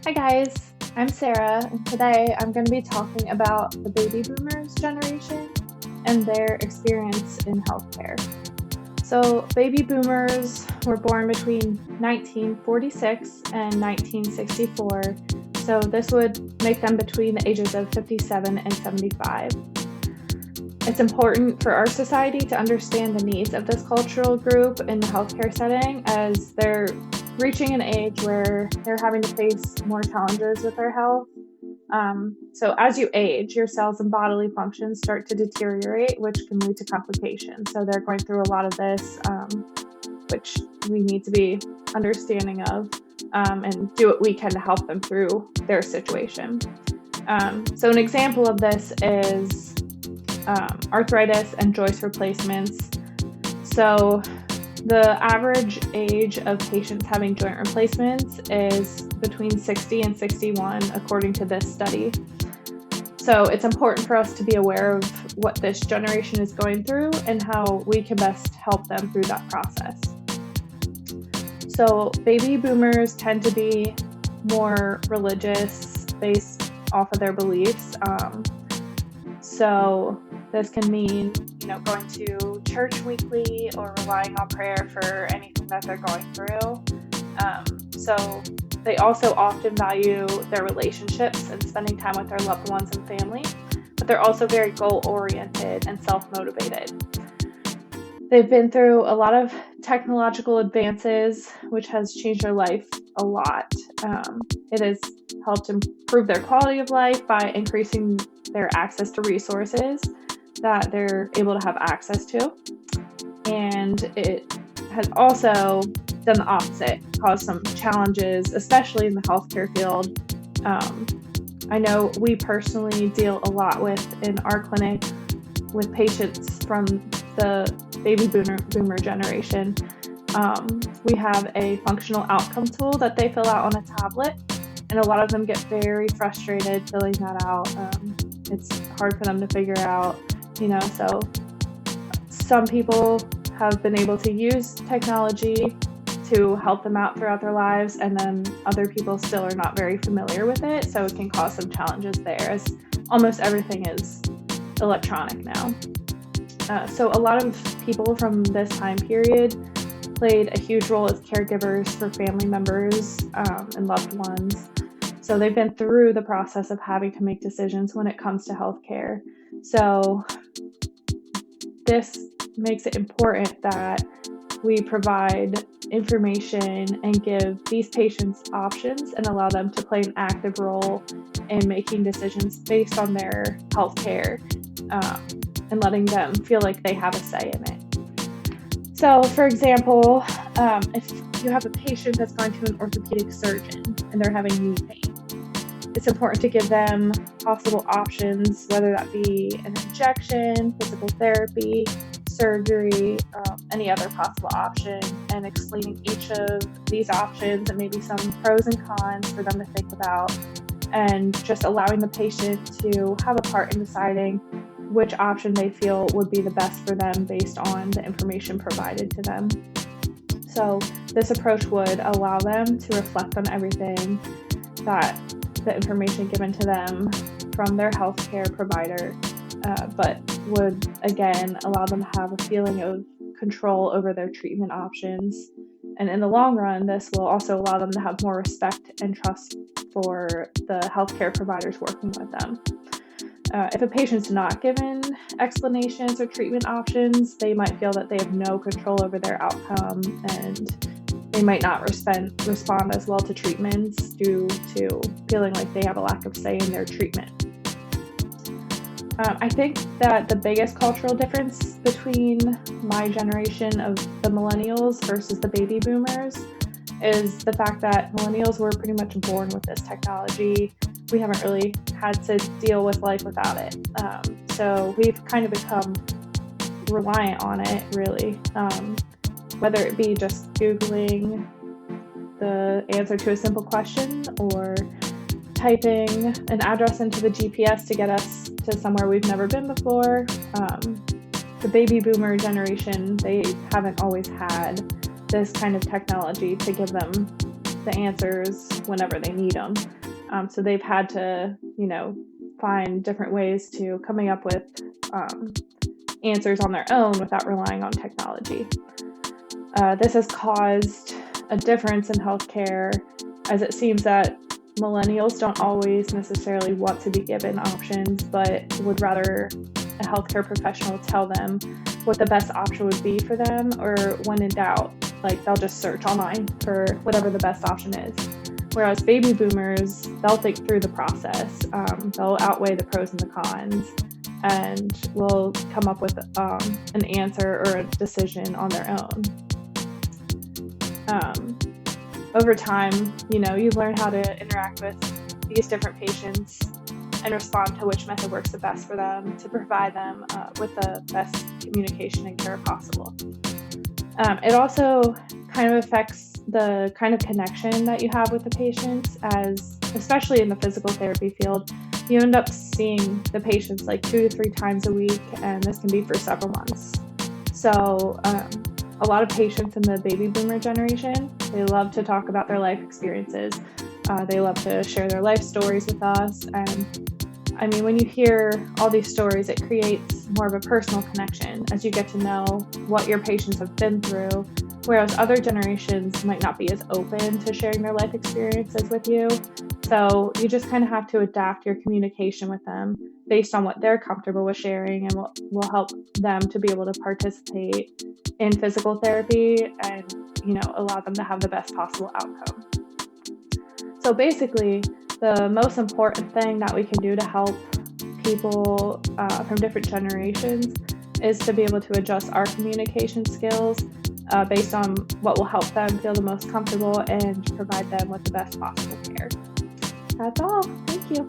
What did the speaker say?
Hi guys, I'm Sarah, and today I'm going to be talking about the baby boomers generation and their experience in healthcare. So, baby boomers were born between 1946 and 1964, so this would make them between the ages of 57 and 75. It's important for our society to understand the needs of this cultural group in the healthcare setting as they're reaching an age where they're having to face more challenges with their health. So as you age, your cells and bodily functions start to deteriorate, which can lead to complications. So they're going through a lot of this, which we need to be understanding of and do what we can to help them through their situation. So an example of this is arthritis and joint replacements. So the average age of patients having joint replacements is between 60 and 61, according to this study. So it's important for us to be aware of what this generation is going through and how we can best help them through that process. So baby boomers tend to be more religious based off of their beliefs. So this can mean, going to church weekly or relying on prayer for anything that they're going through. So they also often value their relationships and spending time with their loved ones and family, but they're also very goal-oriented and self-motivated. They've been through a lot of technological advances, which has changed their life a lot. It has helped improve their quality of life by increasing their access to resources that they're able to have access to. And it has also done the opposite, caused some challenges, especially in the healthcare field. I know we personally deal a lot in our clinic with patients from the baby boomer generation. We have a functional outcome tool that they fill out on a tablet, and a lot of them get very frustrated filling that out. It's hard for them to figure out, so some people have been able to use technology to help them out throughout their lives, and then other people still are not very familiar with it, so it can cause some challenges there, as almost everything is electronic now. So a lot of people from this time period played a huge role as caregivers for family members and loved ones. So they've been through the process of having to make decisions when it comes to healthcare. So this makes it important that we provide information and give these patients options and allow them to play an active role in making decisions based on their healthcare and letting them feel like they have a say in it. So, for example, if you have a patient that's going to an orthopedic surgeon and they're having knee pain, it's important to give them possible options, whether that be an injection, physical therapy, surgery, any other possible option, and explaining each of these options and maybe some pros and cons for them to think about, and just allowing the patient to have a part in deciding which option they feel would be the best for them based on the information provided to them. So this approach would allow them to reflect on everything that the information given to them from their healthcare provider, but would again allow them to have a feeling of control over their treatment options. And in the long run, this will also allow them to have more respect and trust for the healthcare providers working with them. If a patient's not given explanations or treatment options, they might feel that they have no control over their outcome, and they might not respond as well to treatments due to feeling like they have a lack of say in their treatment. I think that the biggest cultural difference between my generation of the millennials versus the baby boomers is the fact that millennials were pretty much born with this technology. We haven't really had to deal with life without it. So we've kind of become reliant on it, really. Whether it be just Googling the answer to a simple question or typing an address into the GPS to get us to somewhere we've never been before. The baby boomer generation, they haven't always had this kind of technology to give them the answers whenever they need them. So they've had to, find different ways to coming up with answers on their own without relying on technology. This has caused a difference in healthcare, as it seems that millennials don't always necessarily want to be given options, but would rather a healthcare professional tell them what the best option would be for them, or when in doubt, they'll just search online for whatever the best option is. Whereas baby boomers, they'll think through the process. They'll outweigh the pros and the cons, and will come up with an answer or a decision on their own. Over time, you learn how to interact with these different patients and respond to which method works the best for them to provide them with the best communication and care possible. It also kind of affects the kind of connection that you have with the patients, as especially in the physical therapy field, you end up seeing the patients 2 to 3 times a week, and this can be for several months. So a lot of patients in the baby boomer generation, they love to talk about their life experiences. They love to share their life stories with us. And I mean, when you hear all these stories, it creates more of a personal connection as you get to know what your patients have been through, whereas other generations might not be as open to sharing their life experiences with you. So you just kind of have to adapt your communication with them based on what they're comfortable with sharing, and what will help them to be able to participate in physical therapy and, allow them to have the best possible outcome. So basically, the most important thing that we can do to help people from different generations is to be able to adjust our communication skills based on what will help them feel the most comfortable and provide them with the best possible care. That's all. Thank you.